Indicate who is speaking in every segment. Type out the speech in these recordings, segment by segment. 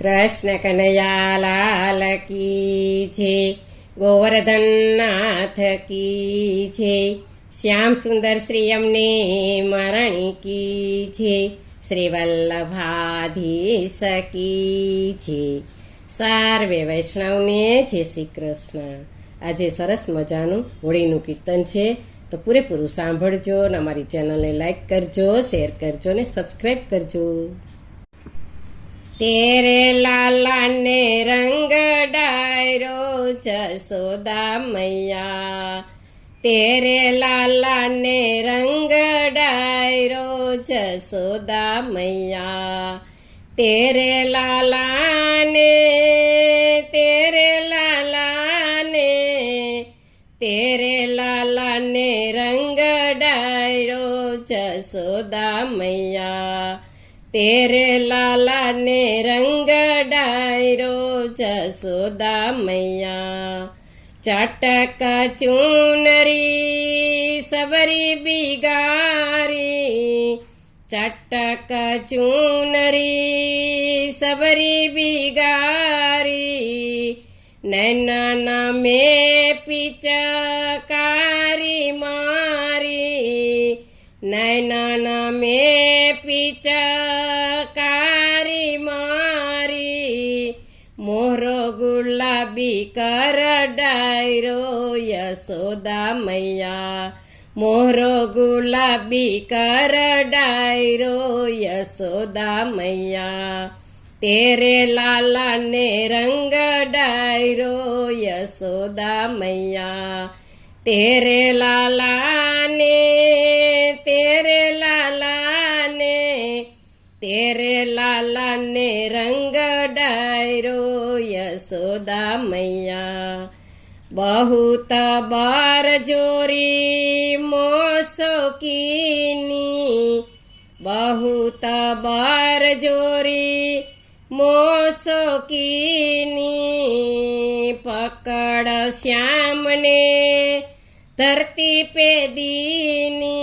Speaker 1: કૃષ્ણ કનૈયા લાલ કી છે, ગોવર્ધન નાથ કી છે, શ્યામ સુંદર શ્રી અમને મરણી કી છે, શ્રી વલ્લભાધીશ કી છે. સર્વે વૈષ્ણવને જય શ્રી કૃષ્ણ. આજે સરસ મજાનું હોળીનું કીર્તન છે, તો પૂરેપૂરું સાંભળજો અને અમારી ચેનલને લાઈક કરજો, શેર કરજો ને સબસ્ક્રાઈબ કરજો. તેરે લાલા ને રંગ ડાયરો જસોદા મૈયા, તેરે લાલા ને રંગ ડાયરો જસોદા મૈયા, તેરે લાલા ને તેરે લાલા ને તેરે લાલા ને રંગ ડાયરો જસોદા મૈયા, તેરે લાલા ને રંગ ડાયરો જસોદા મૈયા. ચટક ચૂનરી સબરી બિગારી, ચટક ચૂનરી સબરી બિગારી, નૈના મેં પિચકારી મારી, નૈના મેં પિચકારી મારી, મોરો ગુલાબી કર ડાયરો યશોદા મૈયા, મોરો ગુલાબી કર ડાયરો યશોદા મૈયા, તેરે લાલા ને રંગ ડાયરો યશોદા મૈયા, તેરે લાલા ને તેરે લાલા ને તેરે લાલા ને રંગ ડાયરો યશોદા મૈયા. बहुत बार जोरी मोसो कीनी, बहुत बार जोरी मोसो कीनी, पकड़ श्याम ने धरती पे दीनी,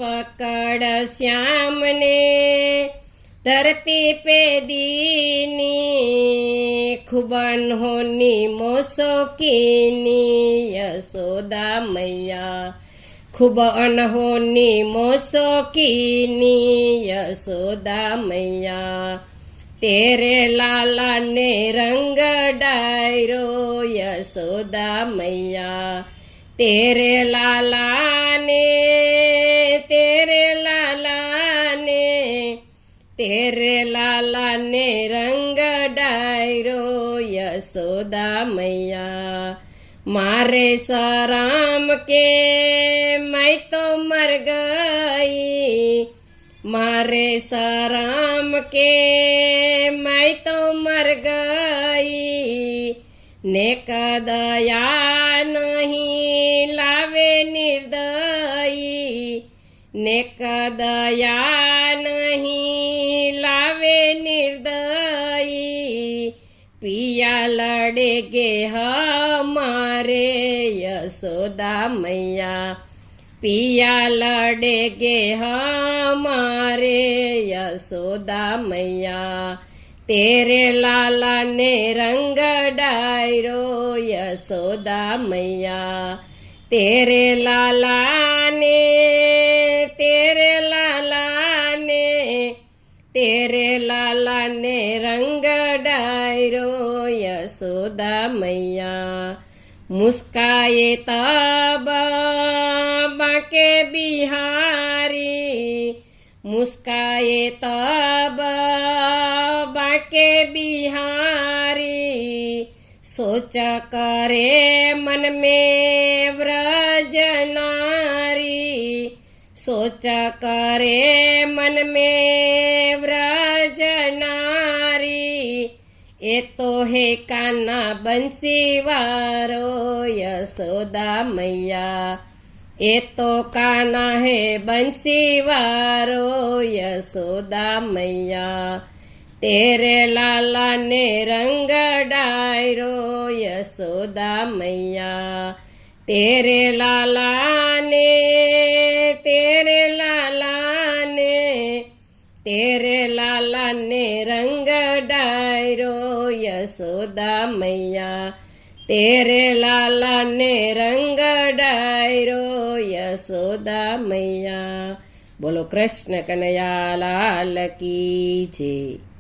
Speaker 1: पकड़ श्याम ने धरती पे दीनी, खूब अनहोनी मोसो कीनी यशोदा मैया, खूब अनहोनी मोसो कीनी यशोदा मैया, तेरे लाला ने रंग डायरो यशोदा मैया, तेरे लाला ने तेरे लाला ने तेरे लाला ने रंग डायरो यशोदा मैया. मारे सराम के मैं तो मर गई, मारे सराम के मैं तो मर गई, नेक दया नहीं लावे निर्दयी, नेक दया नहीं लावे निर्दयी, पिया लड़ेगे हमारे यशोदा मैया, पिया लड़ेगे हमारे यशोदा मैया, तेरे लाला ने रंग डायरो यशोदा मैया, तेरे लाला ने तेरे लाला ने तेरे लाला ने रंग डायरो यशोदा मैया. मुस्काए तब बाके बिहारी, मुस्काए तब बाके बिहारी, सोच करे मन में व्रज नारी, सोच करे मन में व्रज नारी, ए तो है कान्हा बंसी वारो यशोदा मैया, ए तो कान्हा है बंसी वारो यशोदा मैया, तेरे लाला ने रंग डायरो यशोदा मैया, तेरे लाला ने तेरे लाला ने तेरे लाला ने रंग डायरो ડાયરો યશોદા મૈયા તેરે લાલા ને રંગ ડાયરો યશોદા મૈયા. બોલો કૃષ્ણ કનૈયા લાલ કી જય.